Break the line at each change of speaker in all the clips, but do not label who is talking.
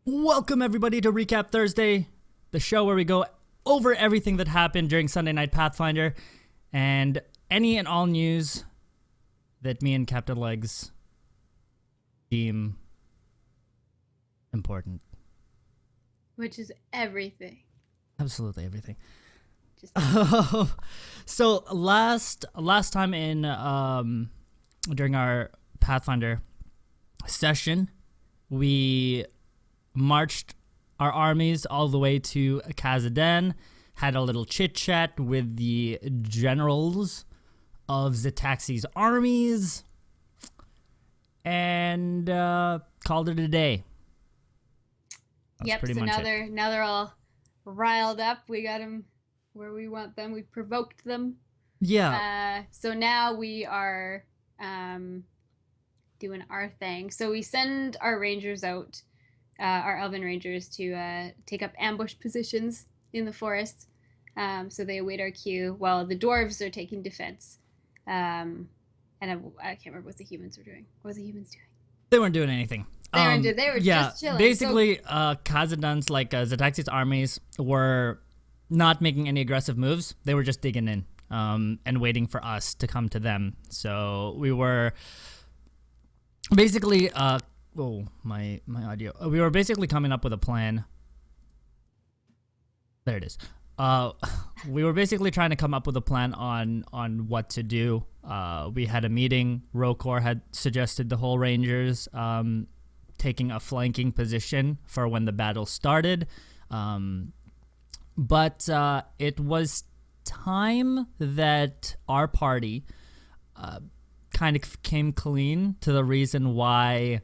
Welcome everybody to Recap Thursday, the show where we go over everything that happened during Sunday Night Pathfinder and any and all news that me and Captain Legs deem important.
Which is everything.
Absolutely everything.
Just
So last time in during our Pathfinder session, we marched our armies all the way to Kazadan, had a little chit-chat with the generals of Zetaxi's armies, and called it a day.
Yep, so now they're all riled up. We got them where we want them. We've provoked them.
Yeah.
So now we are doing our thing. So we send our rangers out, our elven rangers, to take up ambush positions in the forest. So they await our cue while the dwarves are taking defense. And I can't remember what the humans were doing. What was the humans doing?
They weren't doing anything.
They were just chilling.
Basically, Kazadan's, Zetaxi's armies were not making any aggressive moves. They were just digging in and waiting for us to come to them. So we were basically, my audio. We were basically coming up with a plan. There it is. We were basically trying to come up with a plan on what to do. We had a meeting. Rokor had suggested the whole Rangers taking a flanking position for when the battle started. But it was time that our party kind of came clean to the reason why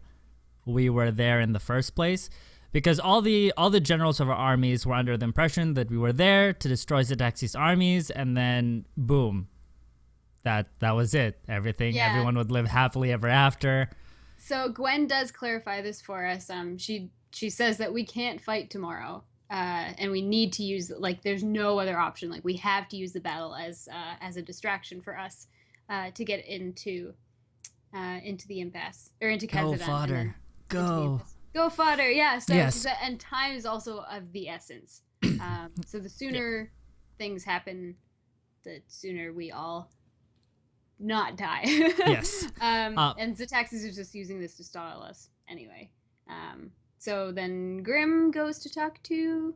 we were there in the first place. Because all the generals of our armies were under the impression that we were there to destroy Zetaxi's armies, and then boom, that was it. Everyone would live happily ever after.
So Gwen does clarify this for us. She says that we can't fight tomorrow, and we need to use, there's no other option. We have to use the battle as a distraction for us to get into the impasse, or into Kazadan.
Go, fodder. Go.
Go, fodder. Yeah. So
yes.
And time is also of the essence. So the sooner things happen, the sooner we all not die.
Yes.
And Zetaxis is just using this to stall us anyway. So then Grim goes to talk to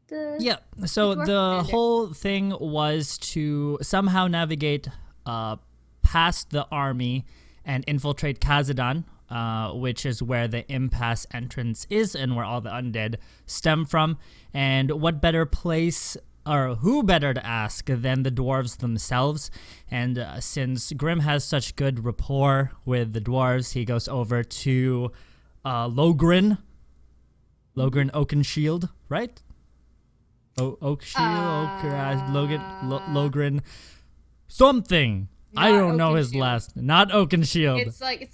the...
Yeah, so the whole thing was to somehow navigate past the army and infiltrate Kazadan, which is where the impasse entrance is and where all the undead stem from. And what better place, or who better to ask than the dwarves themselves? And since Grim has such good rapport with the dwarves, he goes over to Logrin Oakenshield, right? Logrin something. I don't know his last. Not Oakenshield.
It's like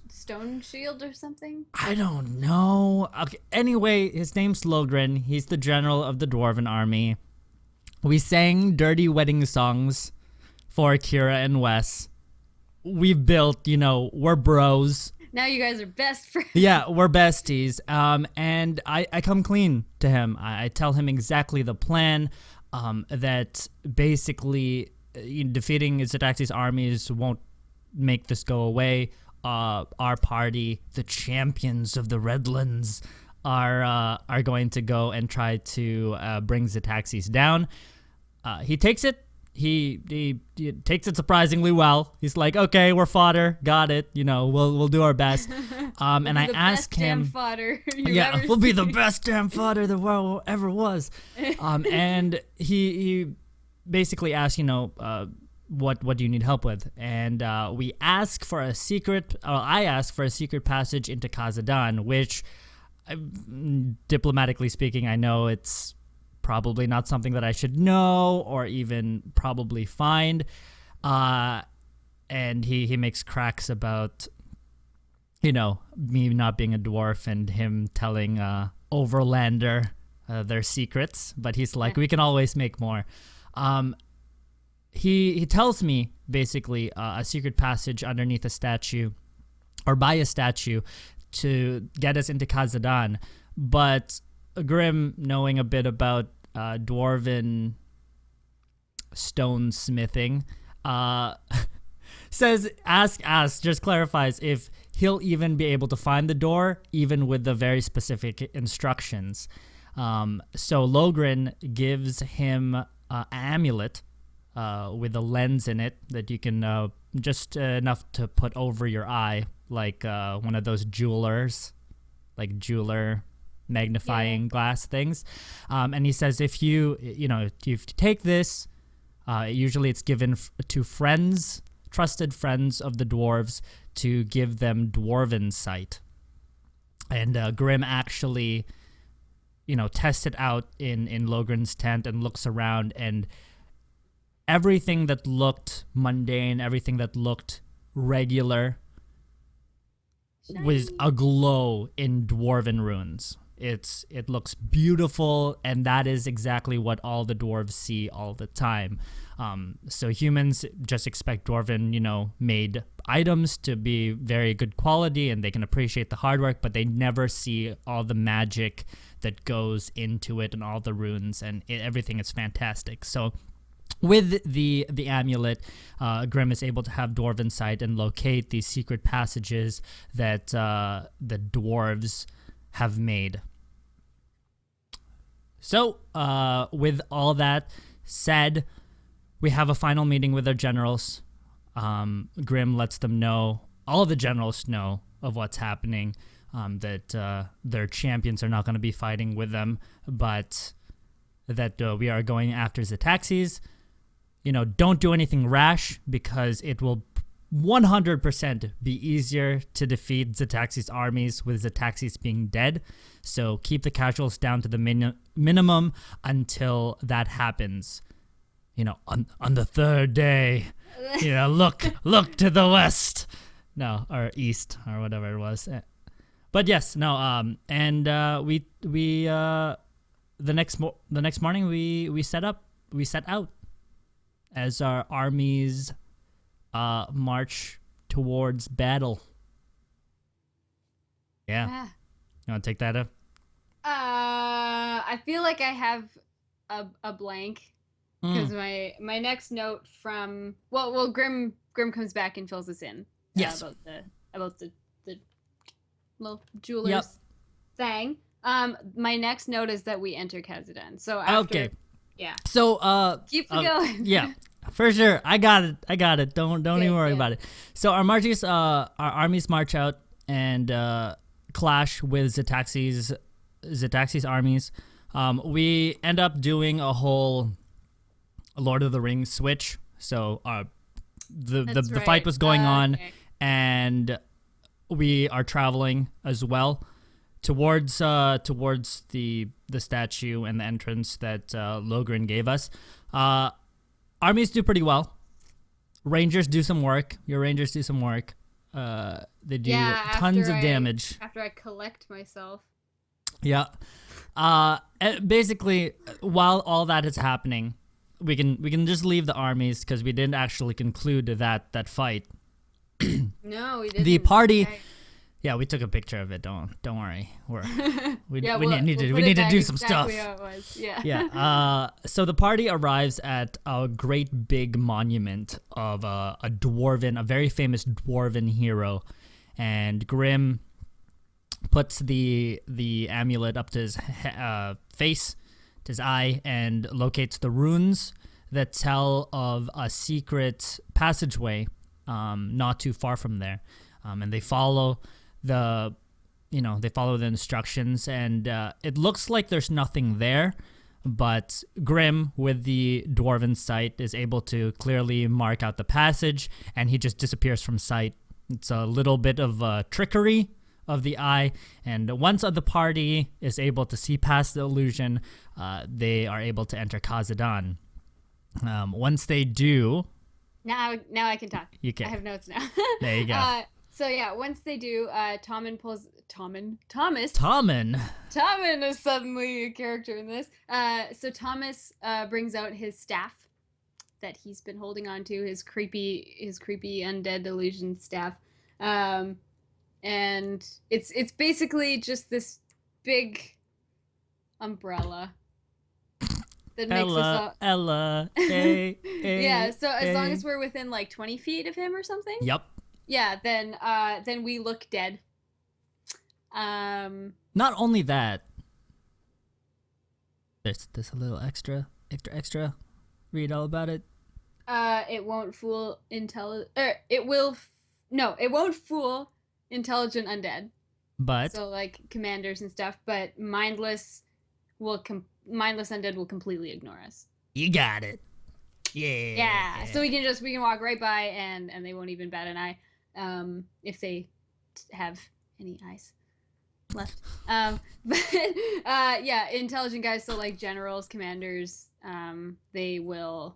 Stone Shield or something.
I don't know. Okay. Anyway, his name's Logrin. He's the general of the Dwarven army. We sang dirty wedding songs for Kira and Wes. We built, we're bros.
Now you guys are best friends.
Yeah, we're besties. And I come clean to him. I tell him exactly the plan, that basically defeating Zetaxi's armies won't make this go away. Our party, the champions of the Redlands, are going to go and try to bring Zetaxis down. He takes it. He takes it surprisingly well. He's like, okay, we're fodder, got it. We'll do our best. And I ask him,
fodder
we'll be the best damn fodder the world ever was. And he basically asks, what do you need help with? And we ask for a secret. I ask for a secret passage into Kazadan, which, diplomatically speaking, I know it's probably not something that I should know or even probably find. And he makes cracks about, me not being a dwarf and him telling Overlander their secrets. But he's like, we can always make more. He tells me basically a secret passage underneath a statue, or by a statue, to get us into Kazadan. But Grim, knowing a bit about dwarven stone smithing, just clarifies if he'll even be able to find the door, even with the very specific instructions. So Logrin gives him an amulet with a lens in it that you can just enough to put over your eye, like one of those jeweler magnifying glass things. And he says if you take this, usually it's given to friends, trusted friends of the dwarves, to give them dwarven sight. And Grim actually, tests it out in Logrin's tent and looks around, and everything that looked mundane, everything that looked regular, was aglow in dwarven runes. It looks beautiful, and that is exactly what all the dwarves see all the time. So humans just expect dwarven, made items to be very good quality, and they can appreciate the hard work, but they never see all the magic that goes into it and all the runes, and everything is fantastic. So with the amulet, Grim is able to have dwarven sight and locate these secret passages that the dwarves have made. So, with all that said, we have a final meeting with our generals. Grim lets them know, all of the generals know of what's happening, that their champions are not going to be fighting with them, but that we are going after Zetaxes. Don't do anything rash, because it will 100% be easier to defeat Zetaxes' armies with Zetaxes being dead. So keep the casuals down to the minimum until that happens. On the third day, look to the west. No, or east, or whatever it was. But yes, no, and we the next morning we set out as our armies march towards battle. Yeah. You want to take that up?
I feel like I have a blank, because my next note from Grim comes back and fills us in.
Yes.
About the little jewelers thing. My next note is that we enter Khazad-dûm. So after,
okay.
Yeah.
So
keep going.
Yeah. For sure. I got it. Don't even worry about it. So our armies march out and clash with Zetaxes' armies. We end up doing a whole Lord of the Rings switch. So the fight was going on, and we are traveling as well towards the statue and the entrance that Logrin gave us. Armies do pretty well. Rangers do some work. Your Rangers do some work. They do tons of damage.
After I collect myself.
Yeah. Basically, while all that is happening, we can just leave the armies, because we didn't actually conclude that fight.
No, we didn't.
The party. Okay. Yeah, we took a picture of it. Don't worry. We need to do some stuff.
How it was. Yeah.
Yeah. So the party arrives at a great big monument of a very famous dwarven hero, and Grim puts the amulet up to his face, to his eye, and locates the runes that tell of a secret passageway not too far from there, and they follow the instructions, and it looks like there's nothing there, but Grim, with the dwarven sight, is able to clearly mark out the passage, and he just disappears from sight. It's a little bit of trickery of the eye, and once the party is able to see past the illusion, they are able to enter Khazad-dûm. Once they do,
now I can talk.
You can.
I have notes now.
There you go.
So yeah, once they do, Tommen is suddenly a character in this. So Thomas brings out his staff that he's been holding on to, his creepy undead illusion staff, and it's basically just this big umbrella that makes us all.
Ella, a,
Yeah, so as long
a.
as we're within like 20 feet of him or something.
Yep.
Yeah, then we look dead.
Not only that, there's a little extra. Read all about it.
It won't fool it will. No, it won't fool intelligent undead.
But
So like commanders and stuff, but mindless undead will completely ignore us.
you got it. Yeah.
Yeah. So we can walk right by and they won't even bat an eye, if they have any eyes left. But yeah, intelligent guys. So like generals, commanders, they will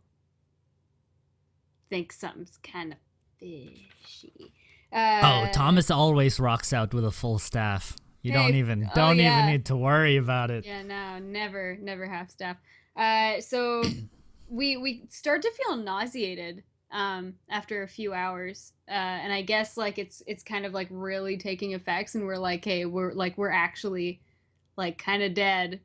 think something's kind of fishy.
Thomas always rocks out with a full staff. You
Hey,
don't even
yeah.
need to worry about it.
Yeah, no, never half staff. So we start to feel nauseated after a few hours, and I guess like it's kind of like really taking effects, and we're like, hey, we're actually like kind of dead,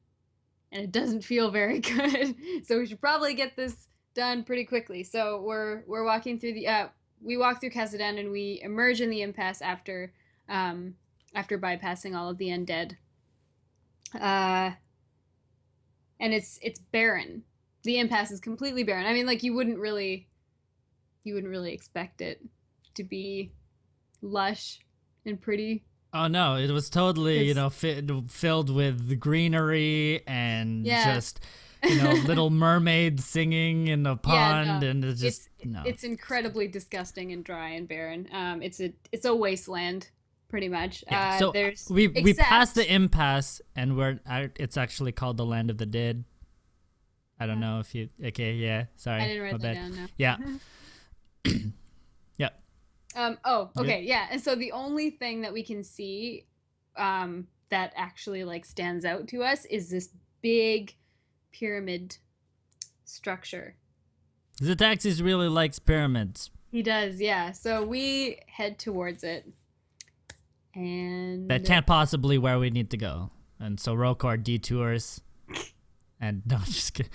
and it doesn't feel very good. So we should probably get this done pretty quickly. So we're walking through we walk through Kazadan and we emerge in the impasse after bypassing all of the undead. And it's barren. The impasse is completely barren. I mean, like you wouldn't really expect it to be lush and pretty.
Oh no, it was totally,
It's-
filled with greenery and
Yeah.
just, little mermaids singing in a pond, and it's just
It's incredibly disgusting and dry and barren. It's a wasteland, pretty much.
Yeah, so
There's
we passed
except-
the impasse, and it's actually called the Land of the Dead. I don't know if you. Okay, yeah, sorry.
I didn't
my
write that
bad.
down. No.
Yeah. Yeah.
Oh, okay, yeah. And so the only thing that we can see, that actually like stands out to us is this big pyramid structure.
Zetaxis really likes pyramids.
He does, yeah. So we head towards it, and
That can't possibly where we need to go, and so Rokor detours. And no, just kidding.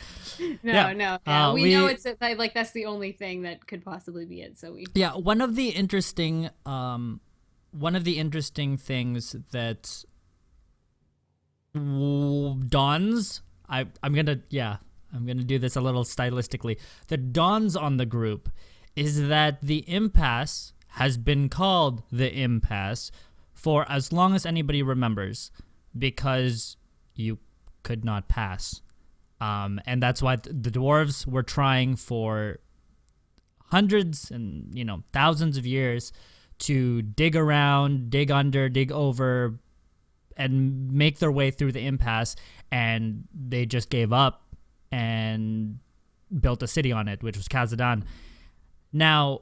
No,
Yeah.
no. Yeah, we know
we-
it's like that's the only thing that could possibly be it. So we.
Yeah, one of the interesting things that dawns. I'm gonna do this a little stylistically. That dawns on the group is that the impasse has been called the impasse for as long as anybody remembers, because you could not pass. And that's why the dwarves were trying for hundreds and thousands of years to dig around, dig under, dig over, and make their way through the impasse, and they just gave up and built a city on it, which was Kazadan. Now,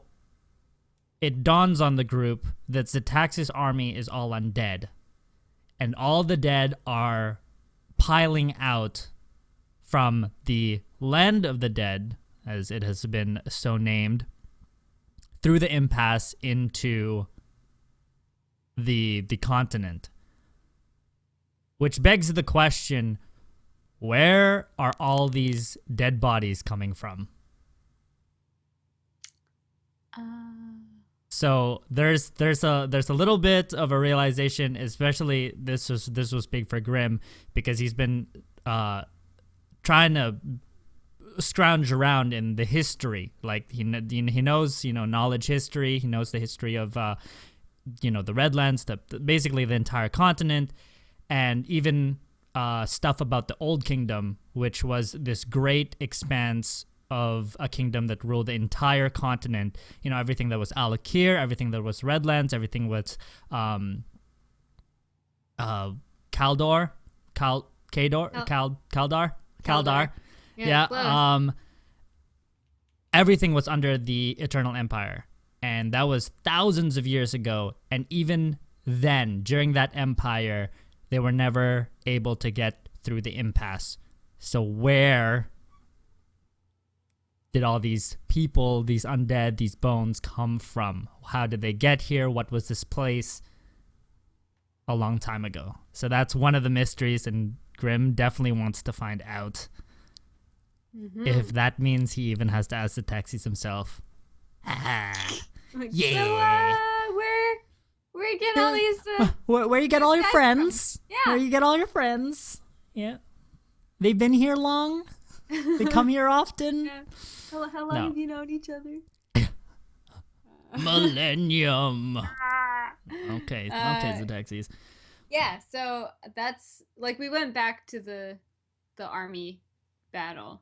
it dawns on the group that Zetaxis' army is all undead, and all the dead are piling out from the Land of the Dead, as it has been so named, through the impasse into the continent. Which begs the question, where are all these dead bodies coming from? So there's a little bit of a realization, especially this was big for Grimm, because he's been trying to scrounge around in the history. Like he knows knowledge history. He knows the history of the Redlands, basically the entire continent, and even stuff about the Old Kingdom, which was this great expanse of a kingdom that ruled the entire continent. Everything that was Alakir, everything that was Redlands, everything was Kaldor, Kaldar. Yeah.
Close.
Everything was under the Eternal Empire, and that was thousands of years ago. And even then, during that empire, they were never able to get through the impasse. So where did all these people, these undead, these bones come from? How did they get here? What was this place? a long time ago. So that's one of the mysteries, and Grimm definitely wants to find out if that means he even has to ask the taxis himself. Yeah.
So, where you get all these?
Where you get all your
guys
friends?
from? Yeah.
Where you get all your friends? Yeah. They've been here long? They come here often?
Yeah. How long have you known each other?
Millennium. Okay, the taxis.
Yeah, so that's like we went back to the army battle.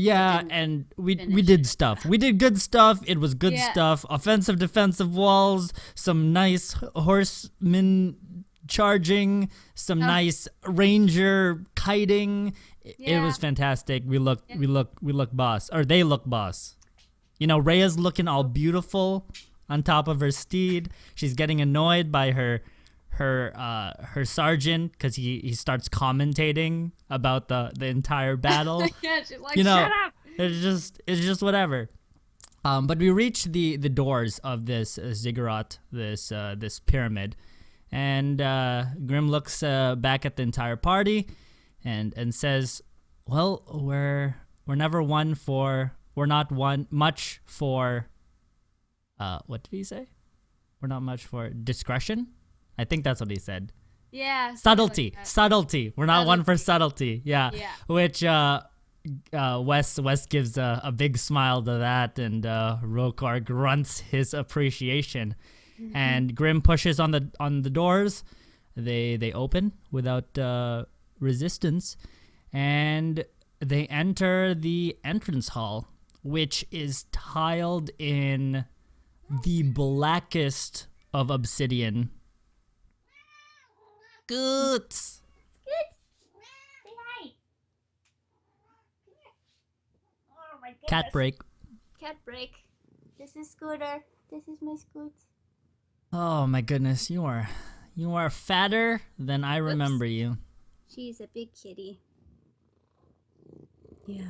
Yeah, and we did stuff. We did good stuff. It was good stuff. Offensive, defensive walls, some nice horsemen charging, some nice ranger kiting. It was fantastic. We look boss, or they look boss. You know, Rhea's looking all beautiful on top of her steed. She's getting annoyed by her sergeant because he starts commentating about the entire battle.
Yeah, she's like,
you know,
shut up.
It's just whatever. But we reach the doors of this ziggurat, this pyramid, and Grimm looks back at the entire party, and says, "Well, we're not much for what did he say? We're not much for discretion." I think that's what he said.
Yeah.
Subtlety.
Like
subtlety. We're not one for subtlety. Yeah.
Yeah.
Which Wes gives a big smile to that, and Rokar grunts his appreciation. And Grimm pushes on the doors. They open without resistance, and they enter the entrance hall, which is tiled in the blackest of obsidian. Good.
Say hi. Oh my goodness.
Cat break.
Cat break. This is Scooter. This is my Scoot.
Oh my goodness, you are fatter than I remember you.
She's a big kitty. Yeah.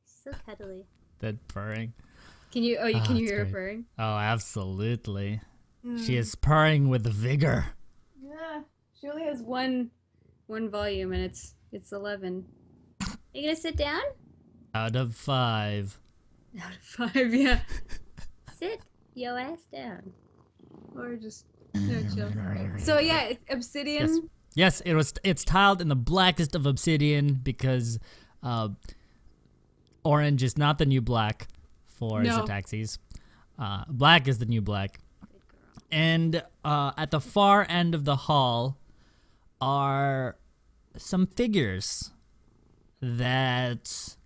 So cuddly.
That purring.
Can you? Oh, you can
it's
hear her
great.
purring.
Oh, absolutely. She is purring with vigor.
Yeah, she only has one volume, and it's 11
You gonna sit down?
Out of 5.
out of 5. Yeah,
Sit your ass down.
or just chill. So yeah, obsidian.
Yes, it's tiled in the blackest of obsidian because orange is not the new black for
No.
taxis. Black is the new black. And at the far end of the hall are some figures that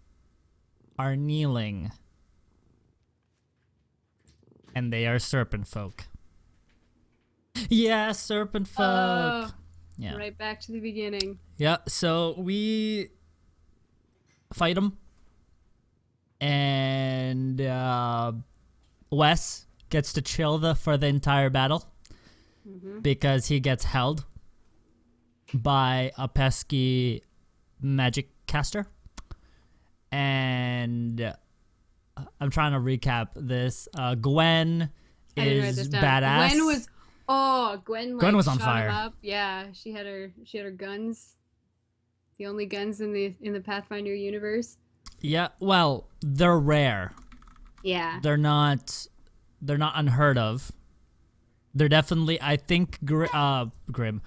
are kneeling. And they are serpent folk. Yeah, serpent folk.
Oh,
Yeah.
right back to the beginning.
Yeah, so we fight them. And Wes gets to chill for the entire battle because he gets held by a pesky magic caster. And I'm trying to recap this. Gwen
I didn't write
is
this down.
badass.
Gwen
was on
shot
fire.
him up. Yeah, she had her guns. The only guns in the Pathfinder universe.
Yeah, well, they're rare.
Yeah.
They're not unheard of. They're definitely, I think, Grim.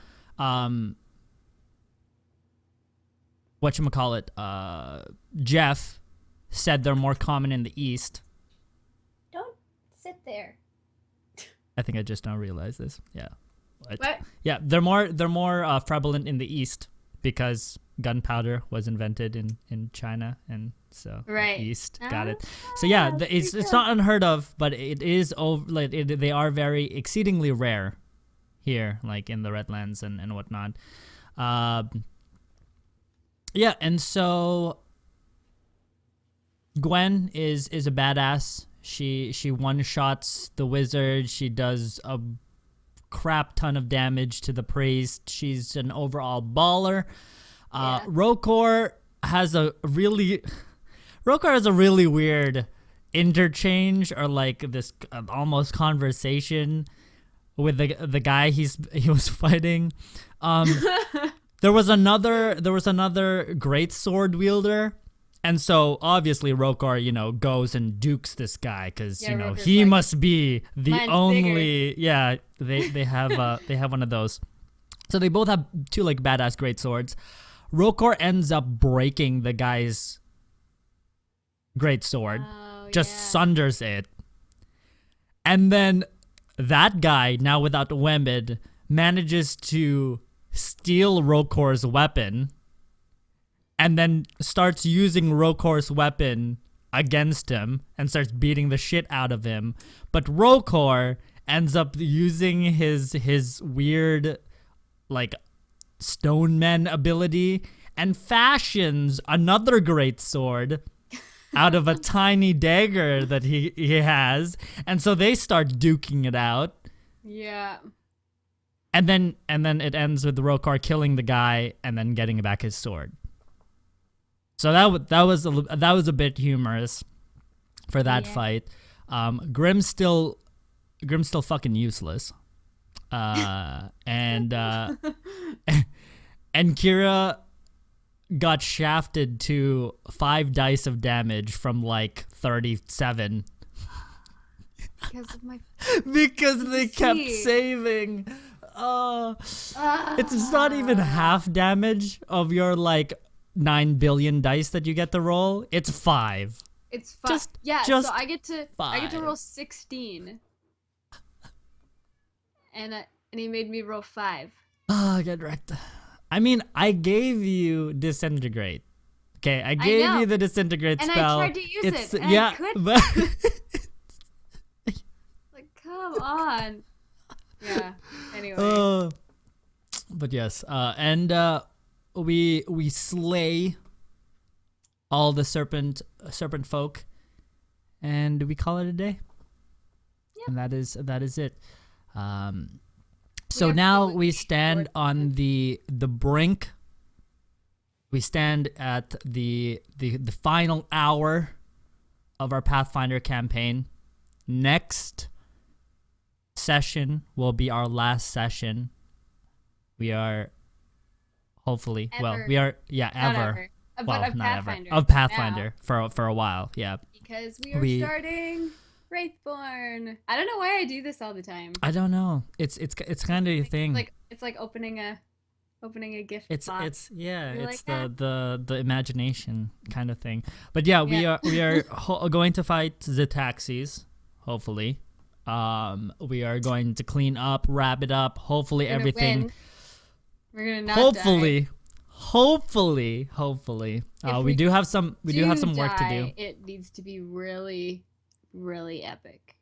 Whatchamacallit, Jeff said they're more common in the East.
Don't sit there.
I think I just now realized this. Yeah.
What?
Yeah, they're more prevalent in the East because gunpowder was invented in China, and so
Right.
the East got it. So yeah, it's not unheard of, but it is they are very exceedingly rare here, like in the Redlands and whatnot. Yeah, and so Gwen is a badass. She one-shots the wizard. She does a crap ton of damage to the priest. She's an overall baller. Rokar has a really weird interchange, or like this almost conversation with the guy he was fighting. There was another great sword wielder. And so obviously Rokor, goes and dukes this guy because
Rokor's
he
like,
must be the
"Mine's
only. Yeah, they have one of those. So they both have two like badass great swords. Rokor ends up breaking the guy's great sword, just sunders it, and then that guy, now without Wembid, manages to steal Rokor's weapon. And then starts using Rokor's weapon against him and starts beating the shit out of him. But Rokor ends up using his weird, like, stoneman ability and fashions another great sword out of a tiny dagger that he has. And so they start duking it out.
Yeah.
And then it ends with Rokor killing the guy and then getting back his sword. So that was a bit humorous for that fight. Grim's still fucking useless, and Kira got shafted to 5 dice of damage from like 37
Because of my
because they kept saving. It's not even half damage of your like 9 billion dice that you get to roll. It's 5.
It's 5. So I get to roll 16. And he made me roll 5.
Oh, get wrecked. I mean, I gave you disintegrate. Okay, I gave you the disintegrate
and
spell.
And I tried to use it. And
yeah,
I couldn't.
but
like, come on. Yeah. Anyway.
But yes, and we slay all the serpent folk, and we call it a day.
Yep.
And that is it. So now we stand on the brink. We stand at the final hour of our Pathfinder campaign. Next session will be our last session. We are hopefully
ever.
ever.
But
not
Pathfinder.
ever. Of Pathfinder for a while, yeah.
Because we are starting Wraithborn. I don't know why I do this all the time.
I don't know. It's kind of a thing.
It's like opening a gift box.
It's
like
the imagination kind of thing. But yeah, we are going to fight Zetaxis, hopefully. We are going to clean up, wrap it up. Hopefully everything.
Win. We're gonna not die.
Hopefully. We do have some work to do.
It needs to be really, really epic.